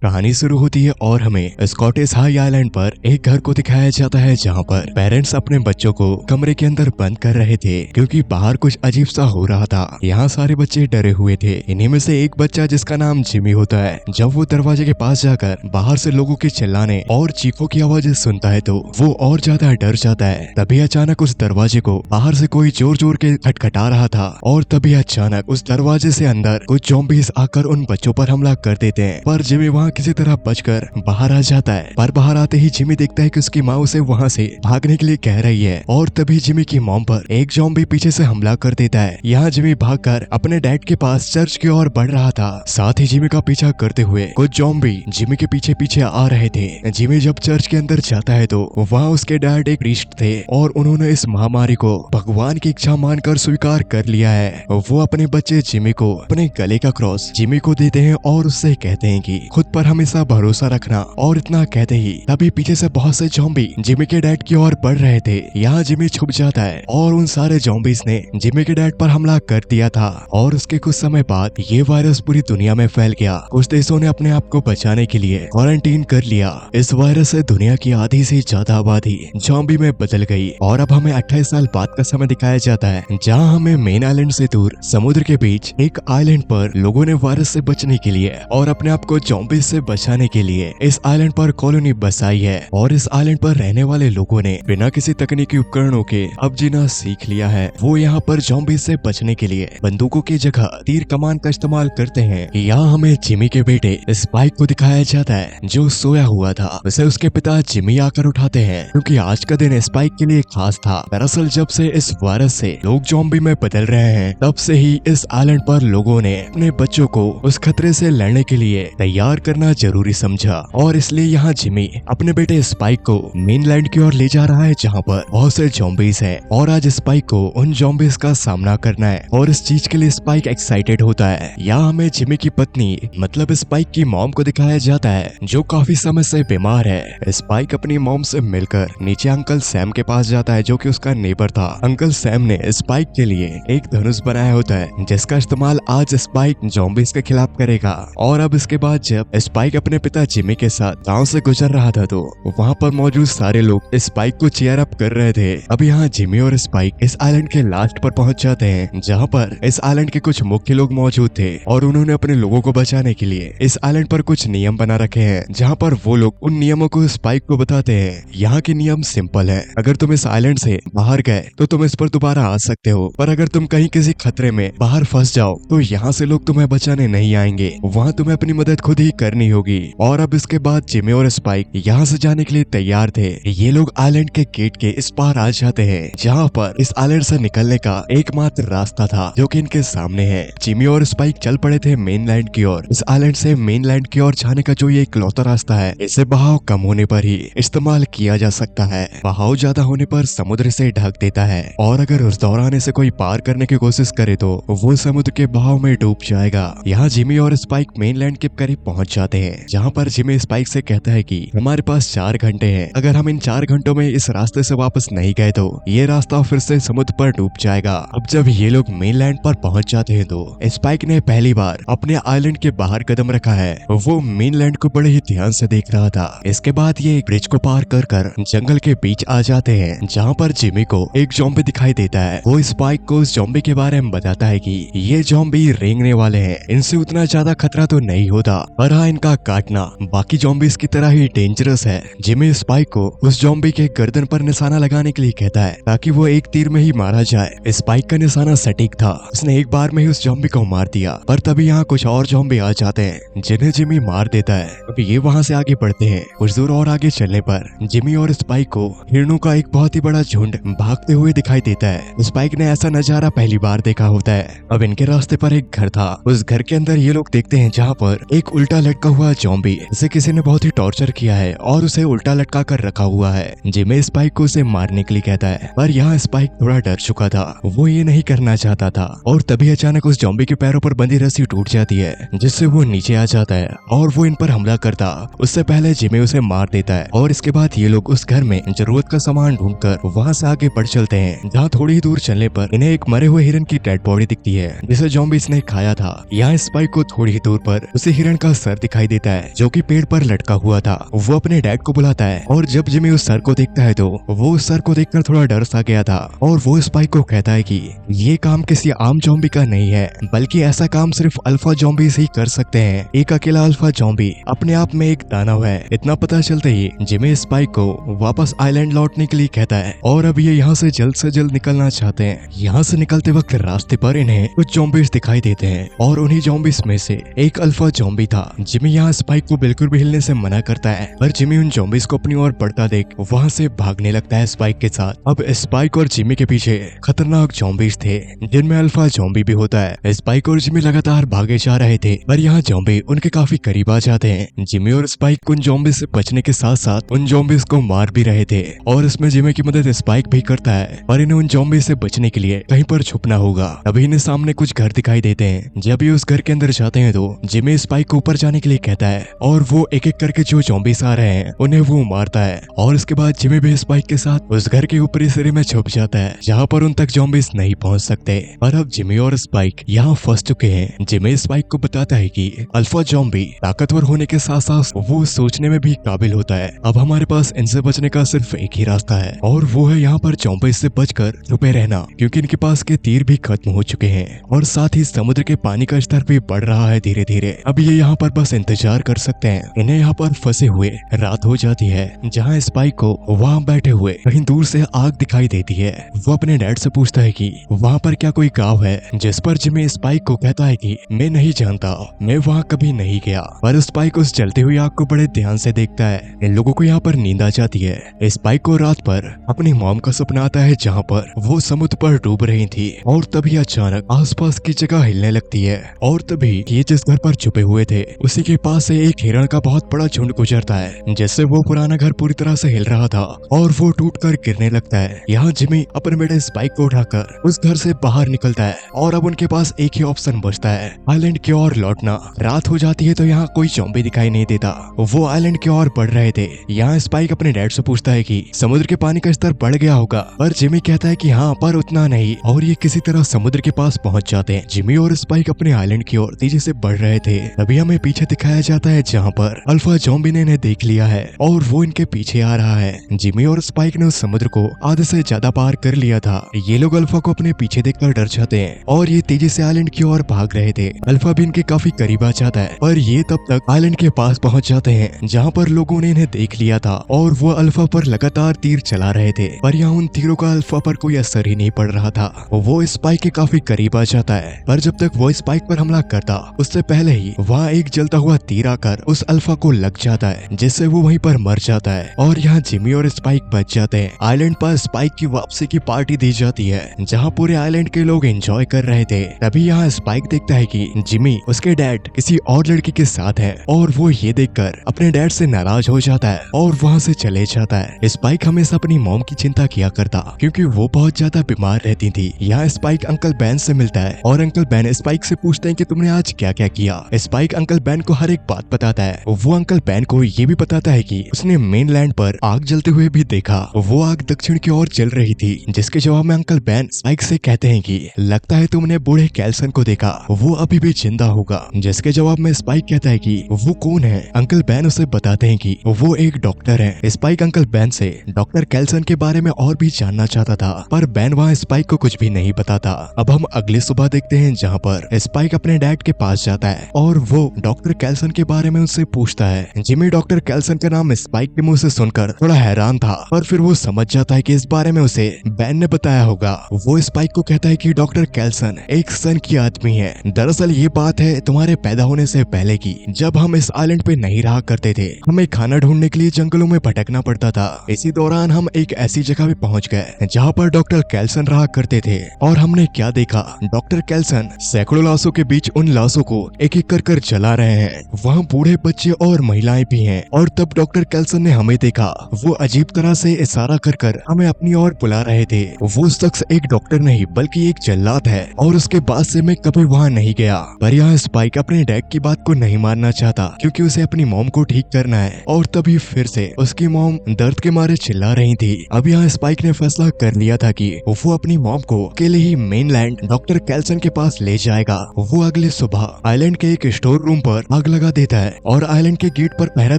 कहानी शुरू होती है और हमें स्कॉटिश हाई आइलैंड पर एक घर को दिखाया जाता है जहां पर पेरेंट्स अपने बच्चों को कमरे के अंदर बंद कर रहे थे क्योंकि बाहर कुछ अजीब सा हो रहा था। यहाँ सारे बच्चे डरे हुए थे। इन्हीं में से एक बच्चा जिसका नाम जिमी होता है, जब वो दरवाजे के पास जाकर बाहर से लोगों के चिल्लाने और चीखों की आवाजें सुनता है तो वो और ज्यादा डर जाता है। तभी अचानक उस दरवाजे को बाहर से कोई जोर जोर के खटखटा रहा था और तभी अचानक उस दरवाजे से अंदर कुछ ज़ॉम्बीज़ आकर उन बच्चों पर हमला कर देते हैं। पर जिमी वहाँ किसी तरह बचकर बाहर आ जाता है। पर बाहर आते ही जिमी देखता है कि उसकी माँ उसे वहाँ से भागने के लिए कह रही है और तभी जिमी की मॉम पर एक ज़ॉम्बी पीछे से हमला कर देता है। यहाँ जिमी भागकर अपने डैड के पास चर्च की ओर बढ़ रहा था। साथ ही जिमी का पीछा करते हुए कुछ ज़ॉम्बी जिमी के पीछे पीछे आ रहे थे। जिमी जब चर्च के अंदर जाता है तो वहाँ उसके डैड एक प्रीस्ट थे और उन्होंने इस महामारी को भगवान की इच्छा मानकर स्वीकार कर लिया है। वो अपने बच्चे जिमी को अपने गले का क्रॉस जिमी को देते हैं और उससे कहते हैं कि खुद पर हमेशा भरोसा रखना। और इतना कहते ही तभी पीछे से बहुत से ज़ॉम्बी जिमी के डैड की ओर बढ़ रहे थे। यहाँ जिमी छुप जाता है और उन सारे ज़ॉम्बीज़ ने जिमी के डैड पर हमला कर दिया था और उसके कुछ समय बाद ये वायरस पूरी दुनिया में फैल गया। कुछ देशों ने अपने आप को बचाने के लिए क्वारंटीन कर लिया। इस वायरस से दुनिया की आधी से ज्यादा आबादी ज़ॉम्बी में बदल गई और अब हमें 28 साल बाद का समय दिखाया जाता है, जहाँ हमें मेन आइलैंड से दूर समुद्र के बीच एक आइलैंड पर लोगों ने वायरस से बचने के लिए और अपने आप को ज़ॉम्बी से बचाने के लिए इस आइलैंड पर कॉलोनी बसाई है। और इस आइलैंड पर रहने वाले लोगों ने बिना किसी तकनीकी उपकरणों के अब जीना सीख लिया है। वो यहाँ पर ज़ॉम्बी से बचने के लिए बंदूकों की जगह तीर कमान का इस्तेमाल करते हैं। यहाँ हमें जिमी के बेटे स्पाइक को दिखाया जाता है जो सोया हुआ था। उसे उसके पिता जिमी आकर उठाते हैं क्योंकि आज का दिन स्पाइक के लिए खास था। दरअसल जब से इस वायरस से लोग ज़ॉम्बी में बदल रहे हैं तब से ही इस आइलैंड पर लोगों ने अपने बच्चों को उस खतरे से लड़ने के लिए तैयार करना जरूरी समझा और इसलिए यहाँ जिमी अपने बेटे स्पाइक को मेनलैंड की ओर ले जा रहा है जहाँ पर बहुत से ज़ॉम्बीज़ हैं और आज स्पाइक को उन ज़ॉम्बीज़ का सामना करना है और इस चीज के लिए स्पाइक एक्साइटेड होता है। यहाँ हमें जिमी की पत्नी मतलब स्पाइक की मॉम को दिखाया जाता है जो काफी समय से बीमार है। स्पाइक अपनी मॉम से मिलकर नीचे अंकल सैम के पास जाता है जो कि उसका नेबर था। अंकल सैम ने स्पाइक के लिए एक धनुष बनाया होता है जिसका इस्तेमाल आज स्पाइक ज़ॉम्बीज़ के खिलाफ करेगा। और अब इसके बाद जब स्पाइक अपने पिता जिमी के साथ गांव से गुजर रहा था तो वहाँ पर मौजूद सारे लोग स्पाइक को चीयर अप कर रहे थे। अब यहाँ जिमी और स्पाइक इस आइलैंड के लास्ट पर पहुंच जाते हैं जहाँ पर इस आइलैंड के कुछ मुख्य लोग मौजूद थे और उन्होंने अपने लोगों को बचाने के लिए इस आइलैंड पर कुछ नियम बना रखे हैं जहाँ पर वो लोग उन नियमों को स्पाइक को बताते हैं। यहाँ के नियम सिंपल है, अगर तुम इस आइलैंड से बाहर गए तो तुम इस पर दोबारा आ सकते हो, पर अगर तुम कहीं किसी खतरे में बाहर फंस जाओ तो यहाँ से लोग तुम्हें बचाने नहीं आएंगे, वहाँ तुम्हें अपनी मदद खुद ही करनी होगी। और अब इसके बाद जिमी और स्पाइक यहाँ से जाने के लिए तैयार थे। ये लोग आइलैंड के गेट के इस पार आ जाते हैं जहाँ पर इस आइलैंड से निकलने का एकमात्र रास्ता था जो कि इनके सामने है। जिमी और स्पाइक चल पड़े थे मेनलैंड की ओर। इस आइलैंड से मेनलैंड की ओर जाने का जो ये इकलौता रास्ता है इसे बहाव कम होने पर ही इस्तेमाल किया जा सकता है। बहाव ज्यादा होने पर समुद्र से ढक देता है और अगर उस दौरान से कोई पार करने की कोशिश करे तो वो समुद्र के बहाव में डूब जाएगा। यहाँ जिमी और स्पाइक मेनलैंड के करीब पहुंच जाते हैं जहाँ पर जिमी स्पाइक से कहता है कि हमारे पास 4 घंटे हैं, अगर हम इन 4 घंटों में इस रास्ते से वापस नहीं गए तो ये रास्ता फिर से समुद्र पर डूब जाएगा। अब जब ये लोग मेनलैंड पर पहुंच जाते हैं तो स्पाइक ने पहली बार अपने आइलैंड के बाहर कदम रखा है। वो मेनलैंड को बड़े ही ध्यान से देख रहा था। इसके बाद ये एक ब्रिज को पार कर जंगल के बीच आ जाते हैं जहाँ पर जिमी को एक ज़ॉम्बी दिखाई देता है। वो स्पाइक को उस ज़ॉम्बी के बारे में बताता है कि ये ज़ॉम्बी रेंगने वाले हैं, इनसे उतना ज्यादा खतरा तो नहीं होता, पर हाँ इनका काटना बाकी ज़ॉम्बीज़ की तरह ही डेंजरस है। जिमी स्पाइक को उस ज़ॉम्बी के गर्दन पर निशाना लगाने के लिए कहता है ताकि वो एक तीर में ही मारा जाए। स्पाइक का निशाना सटीक था, उसने एक बार में ही उस ज़ॉम्बी को मार दिया। पर तभी यहाँ कुछ और ज़ॉम्बी आ जाते हैं जिन्हें जिमी मार देता है। अब ये वहाँ से आगे बढ़ते हैं। कुछ दूर और आगे चलने पर जिमी और स्पाइक को हिरणों का एक बहुत ही बड़ा झुंड भागते हुए दिखाई देता है। स्पाइक ने ऐसा नजारा पहली बार देखा होता है। अब इनके रास्ते पर एक घर था। उस घर के अंदर ये लोग देखते हैं जहाँ पर एक उल्टा लटका हुआ ज़ॉम्बी, जिसे किसी ने बहुत ही टॉर्चर किया है और उसे उल्टा लटका कर रखा हुआ है। जिमी स्पाइक को उसे मारने के लिए कहता है पर यहाँ स्पाइक थोड़ा डर चुका था, वो ये नहीं करना चाहता था। और तभी अचानक उस ज़ॉम्बी के पैरों पर बंधी रस्सी टूट जाती है जिससे वो नीचे आ जाता है और वो इन पर हमला करता। उससे पहले जिमी उसे मार देता है और इसके बाद ये लोग उस घर में जरूरत का सामान ढूंढकर वहाँ से आगे बढ़ चलते हैं जहाँ थोड़ी ही दूर चलने पर इन्हें एक मरे हुए हिरन की डेड बॉडी दिखती है जिसे ज़ॉम्बीज़ ने खाया था। यहाँ स्पाइक को थोड़ी ही दूर पर उसे हिरन का सर दिखाई देता है जो कि पेड़ पर लटका हुआ था। वो अपने डैड को बुलाता है और जब जिमी उस सर को देखता है तो वो उस सर को देखकर थोड़ा डर सा गया था और वो स्पाइक को कहता है कि ये काम किसी आम ज़ॉम्बी का नहीं है, बल्कि ऐसा काम सिर्फ अल्फा ज़ॉम्बीज़ ही कर सकते हैं। एक अकेला अल्फा ज़ॉम्बी अपने आप में एक दानव है। इतना पता चलते ही जिमी स्पाइक को वापस आइलैंड लौटने के लिए कहता है और अब ये यहाँ से जल्द निकलना चाहते हैं। यहाँ से निकलते वक्त रास्ते पर इन्हें कुछ ज़ॉम्बीज़ दिखाई देते हैं और उन्हीं ज़ॉम्बीज़ में से एक अल्फा ज़ॉम्बी था। जिमी यहाँ स्पाइक को बिल्कुल भी हिलने से मना करता है, पर जिमी उन ज़ॉम्बीज़ को अपनी ओर बढ़ता देख वहाँ से भागने लगता है स्पाइक के साथ। अब स्पाइक और जिमी के पीछे खतरनाक ज़ॉम्बीज़ थे जिनमें अल्फा ज़ॉम्बी भी होता है। स्पाइक और जिमी लगातार भागे जा रहे थे, पर यहाँ ज़ॉम्बी उनके काफी करीब आ जाते हैं। जिमी और स्पाइक उन ज़ॉम्बीज़ से बचने के साथ साथ उन ज़ॉम्बीज़ को मार भी रहे थे और इसमें जिमी की मदद स्पाइक भी करता है, पर इन्हें उन ज़ॉम्बीज़ से बचने के लिए कहीं पर छुपना होगा। अभी इन्हें सामने कुछ घर दिखाई देते हैं। जब ये उस घर के अंदर जाते हैं तो जिमी स्पाइक को ऊपर जाने के लिए कहता है और वो एक एक करके जो ज़ॉम्बीज़ आ रहे हैं उन्हें वो मारता है और इसके बाद जिमी भी स्पाइक के साथ उस घर के ऊपरी सिरे में छुप जाता है जहाँ पर उन तक ज़ॉम्बीज़ नहीं पहुँच सकते। पर अब जिमी और स्पाइक यहाँ फंस चुके हैं। जिमी स्पाइक को बताता है कि अल्फा ज़ॉम्बी ताकतवर होने के साथ साथ वो सोचने में भी काबिल होता है। अब हमारे पास इनसे बचने का सिर्फ एक ही रास्ता है और वो है यहाँ पर ज़ॉम्बीज़ से बचकर छुपे रहना, क्योंकि इनके पास के तीर भी खत्म हो चुके हैं और साथ ही समुद्र के पानी का स्तर भी बढ़ रहा है धीरे धीरे। अब ये यहाँ पर बस इंतजार कर सकते हैं। इन्हें यहाँ पर फंसे हुए रात हो जाती है, जहाँ स्पाइक को वहाँ बैठे हुए कहीं दूर से आग दिखाई देती है। वो अपने डैड से पूछता है कि वहाँ पर क्या कोई गाँव है, जिस पर जिमी स्पाइक को कहता है कि मैं नहीं जानता, मैं वहाँ कभी नहीं गया। पर स्पाइक उस जलती हुई आग को बड़े ध्यान से देखता है। इन लोगों को यहाँ पर नींद आ जाती है। स्पाइक को रात पर अपनी मॉम का सपना आता है जहाँ पर वो समुद्र पर डूब रही थी और तभी अचानक आसपास की जगह हिलने लगती है और तभी ये जिस घर पर छुपे हुए थे उसी के पास से एक हिरण का बहुत बड़ा झुंड गुजरता है, जिससे वो पुराना घर पूरी तरह से हिल रहा था और वो टूटकर गिरने लगता है। यहाँ जिमी अपने बेटे स्पाइक को उठाकर उस घर से बाहर निकलता है और अब उनके पास एक ही ऑप्शन बचता है, आइलैंड की ओर लौटना। रात हो जाती है तो यहाँ कोई ज़ॉम्बी दिखाई नहीं देता। वो आइलैंड की ओर बढ़ रहे थे। यहाँ स्पाइक अपने डैड से पूछता है कि समुद्र के पानी का स्तर बढ़ गया होगा, पर जिमी कहता है कि हाँ, पर उतना नहीं, और ये किसी तरह समुद्र के पास पहुंच जाते हैं। जिमी और स्पाइक अपने आइलैंड की ओर तेजी से बढ़ रहे थे। तभी हमें पीछे दिखाया जाता है जहाँ पर अल्फा ज़ॉम्बी ने इन्हें देख लिया है और वो इनके पीछे आ रहा है। जिमी और स्पाइक ने उस समुद्र को आधे से ज्यादा पार कर लिया था। ये लोग अल्फा को अपने पीछे देखकर डर जाते हैं और ये तेजी से आइलैंड की ओर भाग रहे थे। अल्फा भी इनके काफी करीब आ जाता है, पर ये तब तक आइलैंड के पास पहुंच जाते हैं जहाँ पर लोगों ने इन्हें देख लिया था और वो अल्फा पर लगातार तीर चला रहे थे, पर यहाँ उन तीरों का अल्फा पर कोई असर ही नहीं पड़ रहा था। वो स्पाइक के काफी करीब आ जाता है, पर जब तक वो स्पाइक पर हमला करता उससे पहले ही वहाँ एक जलता हुआ तीर आकर उस अल्फा को लग जाता है, जिससे वो वहीं पर मर जाता है और यहाँ जिमी और स्पाइक बच जाते हैं। आइलैंड पर स्पाइक की वापसी की पार्टी दी जाती है जहाँ पूरे आइलैंड के लोग एंजॉय कर रहे थे। तभी यहाँ स्पाइक देखता है कि जिमी उसके डैड किसी और लड़की के साथ है और वो ये देखकर अपने डैड से नाराज हो जाता है और वहाँ से चले जाता है। स्पाइक हमेशा अपनी मॉम की चिंता किया करता क्योंकि वो बहुत ज्यादा बीमार रहती थी। यहाँ स्पाइक अंकल बैन से मिलता है और अंकल बैन स्पाइक से पूछते हैं कि तुमने आज क्या क्या किया। स्पाइक अंकल बैन को हर एक बात बताता है। वो अंकल बैन को ये भी बताता है कि उसने मेनलैंड पर आग जलते हुए भी देखा। वो आग दक्षिण की ओर जल रही थी, जिसके जवाब में अंकल बैन स्पाइक से कहते हैं कि लगता है तुमने बूढ़े कैल्सन को देखा, वो अभी भी जिंदा होगा। जिसके जवाब में स्पाइक कहता है कि वो कौन है। अंकल बैन उसे बताते हैं कि वो एक डॉक्टर है। स्पाइक अंकल बैन से डॉक्टर कैल्सन के बारे में और भी जानना चाहता था, पर बैन वहाँ स्पाइक को कुछ भी नहीं बताता। अब हम अगली सुबह देखते हैं जहाँ पर स्पाइक अपने डैड के पास जाता है और वो डॉक्टर कैल्सन के बारे में उनसे पूछता है। जिमी डॉक्टर कैल्सन का नाम स्पाइक के मुंह से सुनकर थोड़ा हैरान था, पर फिर वो समझ जाता है कि इस बारे में उसे बैन ने बताया होगा। वो स्पाइक को कहता है कि डॉक्टर कैल्सन एक सन की आदमी है। दरअसल ये बात है तुम्हारे पैदा होने से पहले की, जब हम इस आइलैंड पे नहीं रहा करते थे। हमें खाना ढूंढने के लिए जंगलों में भटकना पड़ता था। इसी दौरान हम एक ऐसी जगह पे पहुंच गए जहाँ पर डॉक्टर कैल्सन रहा करते थे और हमने क्या देखा, डॉक्टर कैल्सन सैकड़ों लाशों के बीच उन लाशों को एक एक कर जला रहे हैं। वहाँ बूढ़े बच्चे और महिलाएं भी हैं। और तब डॉक्टर कैल्सन ने हमें देखा। वो अजीब तरह से इशारा कर कर हमें अपनी ओर बुला रहे थे। वो शख्स एक डॉक्टर नहीं बल्कि एक जल्लाद है और उसके बाद से मैं कभी वहाँ नहीं गया। पर यहाँ स्पाइक अपने डैड की बात को नहीं मानना चाहता क्योंकि उसे अपनी मॉम को ठीक करना है और तभी फिर से उसकी मॉम दर्द के मारे चिल्ला रही थी। अब यहाँ स्पाइक ने फैसला कर लिया था कि वो अपनी मॉम को अकेले ही मेनलैंड डॉक्टर कैल्सन के पास ले जाएगा। वो अगले सुबह आइलैंड के एक स्टोर रूम पर आग लगा देता है और आइलैंड के गेट पर पहरा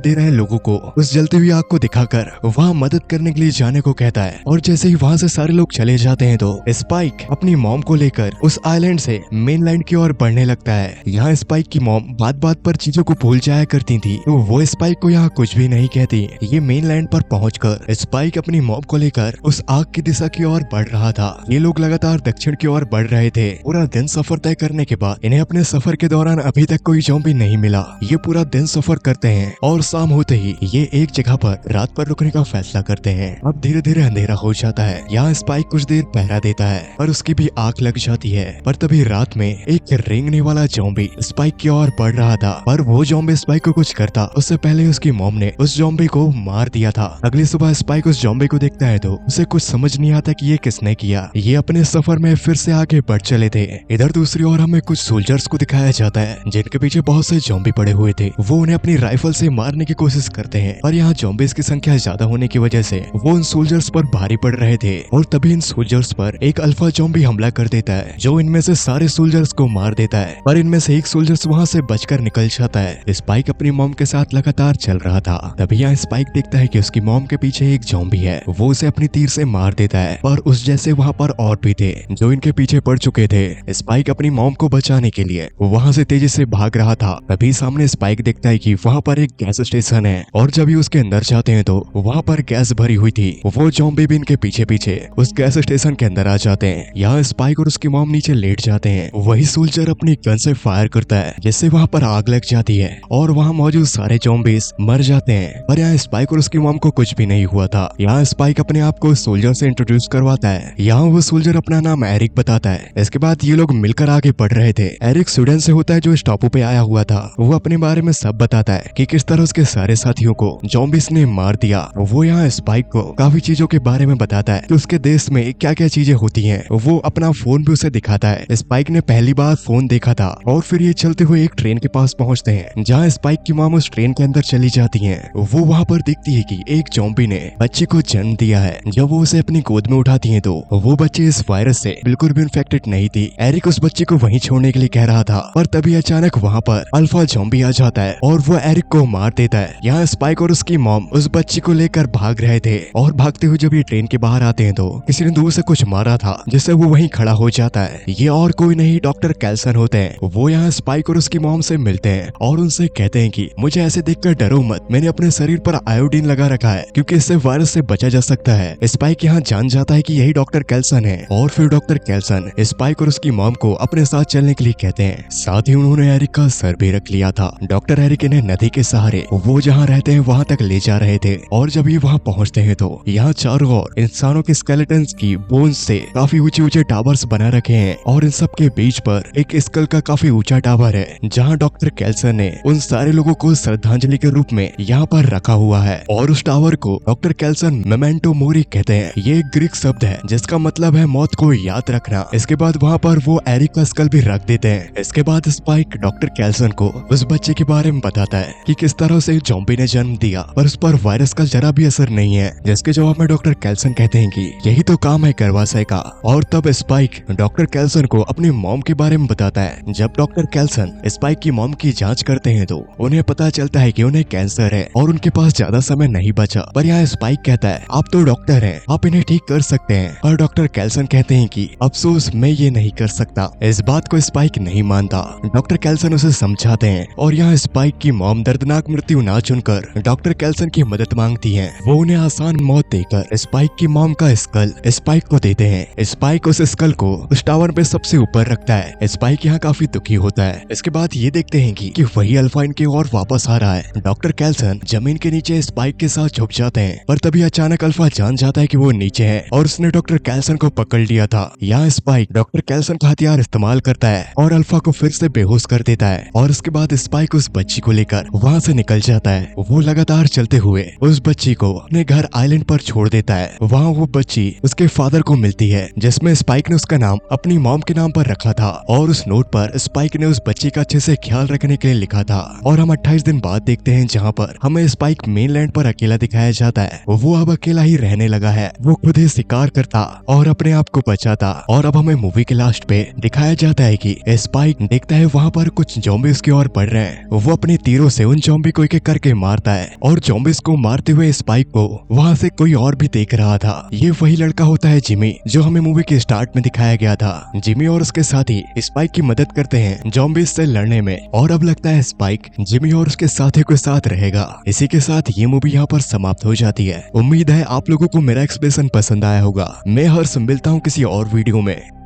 दे रहे लोगों को उस जलती हुई आग को दिखाकर वहाँ मदद करने के लिए जाने को कहता है। और जैसे ही वहाँ से सारे लोग चले जाते हैं तो स्पाइक अपनी मॉम को लेकर उस आइलैंड से मेनलैंड की ओर बढ़ने लगता है। यहाँ स्पाइक की मॉम बात बात पर चीजों को भूल जाया करती थी, तो वो स्पाइक को यहाँ कुछ भी नहीं कहती। ये मेनलैंड पर पहुंचकर स्पाइक अपनी मॉम को लेकर उस आग की दिशा की ओर बढ़ रहा था। ये लोग लगातार दक्षिण की ओर बढ़ रहे थे। पूरा दिन सफर तय करने के बाद इन्हें अपने सफर के दौरान अभी तक कोई ज़ॉम्बी नहीं मिला। ये पूरा दिन सफर करते हैं और शाम होते ही ये एक जगह पर रात पर रुकने का फैसला करते हैं। अब धीरे धीरे अंधेरा हो जाता है। यहाँ स्पाइक कुछ देर पहरा देता है पर उसकी भी आंख लग जाती है। पर तभी रात में एक रेंगने वाला ज़ॉम्बी स्पाइक की ओर बढ़ रहा था, पर वो ज़ॉम्बी स्पाइक को कुछ करता उससे पहले उसकी मॉम ने उस ज़ॉम्बी को मार दिया था। अगली सुबह स्पाइक उस ज़ॉम्बी को देखता है तो उसे कुछ समझ नहीं आता कि ये किसने किया। ये अपने सफर में फिर से आगे बढ़ चले थे। इधर दूसरी ओर हमें कुछ सोल्जर्स को दिखाया जाता है जिनके पीछे बहुत से ज़ॉम्बी पड़े हुए थे। वो उन्हें अपनी राइफल से मारने की कोशिश करते हैं, पर यहाँ ज़ॉम्बीज की संख्या ज्यादा होने की वजह से वो उन सोल्जर्स पर भारी पड़ रहे थे। और तभी इन सोल्जर्स पर एक अल्फा ज़ॉम्बी हमला कर देता है जो इनमें से सारे सोल्जर्स को मार देता है। पर इनमें से एक सोल्जर्स वहाँ से बचकर निकल जाता है। स्पाइक अपनी मॉम के साथ लगातार चल रहा था। तभी यहाँ स्पाइक देखता है कि उसकी मॉम के पीछे एक ज़ॉम्बी है। वो उसे अपनी तीर से मार देता है, पर उस जैसे वहाँ पर और भी थे जो इनके पीछे पड़ चुके थे। स्पाइक अपनी मॉम को बचाने के लिए वहाँ से तेजी से भाग रहा था। तभी सामने स्पाइक देखता है कि वहाँ पर एक गैस स्टेशन है और जब ये उसके अंदर जाते हैं तो वहाँ पर गैस भरी हुई थी। वो ज़ॉम्बी भी इनके पीछे पीछे उस गैस स्टेशन के अंदर आ जाते हैं। यहाँ स्पाइक और उसकी मॉम नीचे लेट जाते हैं। वही सोल्जर अपनी गन से फायर करता है जिससे वहाँ पर आग लग जाती है और वहाँ मौजूद सारे ज़ॉम्बीज मर जाते हैं। पर यहाँ स्पाइक और उसकी मॉम को कुछ भी नहीं हुआ था। यहाँ स्पाइक अपने आप को सोल्जर से इंट्रोड्यूस करवाता है। यहाँ वो सोल्जर अपना नाम एरिक बताता है। इसके बाद ये लोग मिलकर आगे बढ़ रहे थे। एरिक स्वीडन से होता है जो इस टापू पे आया हुआ था। वो अपने बारे में सब बताता है कि किस तरह उसके सारे साथियों को ज़ॉम्बीज ने मार दिया। वो यहाँ स्पाइक को काफी चीजों के बारे में बताता है कि उसके देश में क्या क्या चीजें होती हैं। वो अपना फोन भी उसे दिखाता है। स्पाइक ने पहली बार फोन देखा था। और फिर ये चलते हुए एक ट्रेन के पास पहुंचते हैं जहाँ स्पाइक की मां उस ट्रेन के अंदर चली जाती है। वो वहाँ पर देखती है कि एक ज़ॉम्बी ने बच्चे को जन्म दिया है। जब वो उसे अपनी गोद में उठाती है तो वो बच्चे इस वायरस से बिल्कुल भी इन्फेक्टेड नहीं थी। एरिक उस बच्चे को वहीं छोड़ने के लिए कह रहा था, पर तभी अचानक वहाँ पर अल्फा ज़ॉम्बी आ जाता है और वो एरिक को मार देता है। यहाँ स्पाइक और उसकी मॉम उस बच्ची को लेकर भाग रहे थे और भागते हुए जब ये ट्रेन के बाहर आते हैं तो किसी ने दूर से कुछ मारा था जिससे वो वहीं खड़ा हो जाता है। ये और कोई नहीं डॉक्टर कैल्सन होते हैं। वो यहाँ स्पाइक और उसकी मॉम से मिलते हैं और उनसे कहते हैं कि मुझे ऐसे देखकर डरो मत, मैंने अपने शरीर पर आयोडीन लगा रखा है क्योंकि इससे वायरस से बचा जा सकता है। स्पाइक यहाँ जान जाता है कि यही डॉक्टर कैल्सन है और फिर डॉक्टर कैल्सन स्पाइक और उसकी मॉम को अपने साथ चलने के लिए कहते हैं। साथ ही उन्होंने एरिक का सर भी रख लिया था। डॉक्टर एरिक इन्हें नदी के सहारे वो जहाँ रहते हैं वहाँ तक ले जा रहे थे और जब ये वहाँ पहुँचते हैं तो यहाँ चारों ओर इंसानों के स्केलेटन्स की बोन्स से काफी ऊंचे ऊंचे टावर्स बना रखे हैं और इन सब के बीच पर एक स्कल का काफी ऊंचा टावर है जहाँ डॉक्टर कैल्सन ने उन सारे लोगों को श्रद्धांजलि के रूप में यहाँ पर रखा हुआ है। और उस टावर को डॉक्टर कैल्सन मेमेंटो मोरी कहते हैं। ये एक ग्रीक शब्द है जिसका मतलब है मौत को याद रखना। इसके बाद वहाँ पर वो एरिक का स्कल भी रख देते हैं। इसके बाद स्पाइक डॉक्टर कैल्सन को उस बच्चे के बारे में बताता है कि किस तरह से ज़ॉम्बी ने जन्म दिया पर उस पर वायरस का जरा भी असर नहीं है। जिसके जवाब में डॉक्टर कैल्सन कहते हैं कि यही तो काम है करवासे का। और तब स्पाइक डॉक्टर कैल्सन को अपनी मॉम के बारे में बताता है। जब डॉक्टर कैल्सन स्पाइक की मॉम की जांच करते हैं तो उन्हें पता चलता है कि उन्हें कैंसर है और उनके पास ज्यादा समय नहीं बचा। पर यहाँ स्पाइक कहता है आप तो डॉक्टर हैं, आप इन्हें ठीक कर सकते हैं। और डॉक्टर कैल्सन कहते हैं कि अफसोस मैं ये नहीं कर सकता। इस बात को स्पाइक नहीं मानता। डॉक्टर कैल्सन उसे समझाते हैं और यहाँ स्पाइक की मॉम दर्दनाक मृत्यु ना चुनकर डॉक्टर कैल्सन की मदद मांगती है। वो उन्हें आसान मौत देकर स्पाइक की मॉम का स्कल स्पाइक को देते हैं। स्पाइक उस स्कल को उस टावर पे सबसे ऊपर रखता है। स्पाइक यहाँ काफी दुखी होता है। इसके बाद ये देखते हैं कि वही अल्फा इनके और वापस आ रहा है। डॉक्टर कैल्सन जमीन के नीचे स्पाइक के साथ छुप जाते हैं पर तभी अचानक अल्फा जान जाता है कि वो नीचे है और उसने डॉक्टर कैल्सन को पकड़ लिया था। यहाँ स्पाइक डॉक्टर कैल्सन का हथियार इस्तेमाल करता है और अल्फा को फिर से बेहोश कर देता है। और उसके बाद स्पाइक उस बच्ची को लेकर वहाँ से निकल जाता है। वो लगातार चलते हुए उस बच्ची को अपने घर आइलैंड पर छोड़ देता है। वहाँ वो बच्ची उसके फादर को मिलती है जिसमें स्पाइक ने उसका नाम अपनी मॉम के नाम पर रखा था और उस नोट पर स्पाइक ने उस बच्ची का अच्छे से ख्याल रखने के लिए लिखा था। और हम 28 दिन बाद देखते हैं जहाँ पर हमें स्पाइक मेनलैंड पर अकेला दिखाया जाता है। वो अब अकेला ही रहने लगा है। वो खुद ही शिकार करता और अपने आप को बचाता। और अब हमें मूवी के लास्ट पे दिखाया जाता है कि स्पाइक देखता है वहाँ पर कुछ ज़ॉम्बी उसकी ओर अंदर पड़ रहे हैं वो अपने तीरों से उन ज़ॉम्बी को एक एक करके मारता है और ज़ॉम्बीज़ को मारते हुए स्पाइक को वहाँ से कोई और भी देख रहा था। ये वही लड़का होता है जिमी, जो हमें मूवी के स्टार्ट में दिखाया गया था। जिमी और उसके साथी स्पाइक की मदद करते हैं ज़ॉम्बीज़ से लड़ने में और अब लगता है स्पाइक जिमी और उसके साथी के साथ रहेगा। इसी के साथ ये मूवी यहाँ पर समाप्त हो जाती है। उम्मीद है आप लोगों को मेरा एक्सप्रेशन पसंद आया होगा। मैं हर्ष मिलता हूँ किसी और वीडियो में।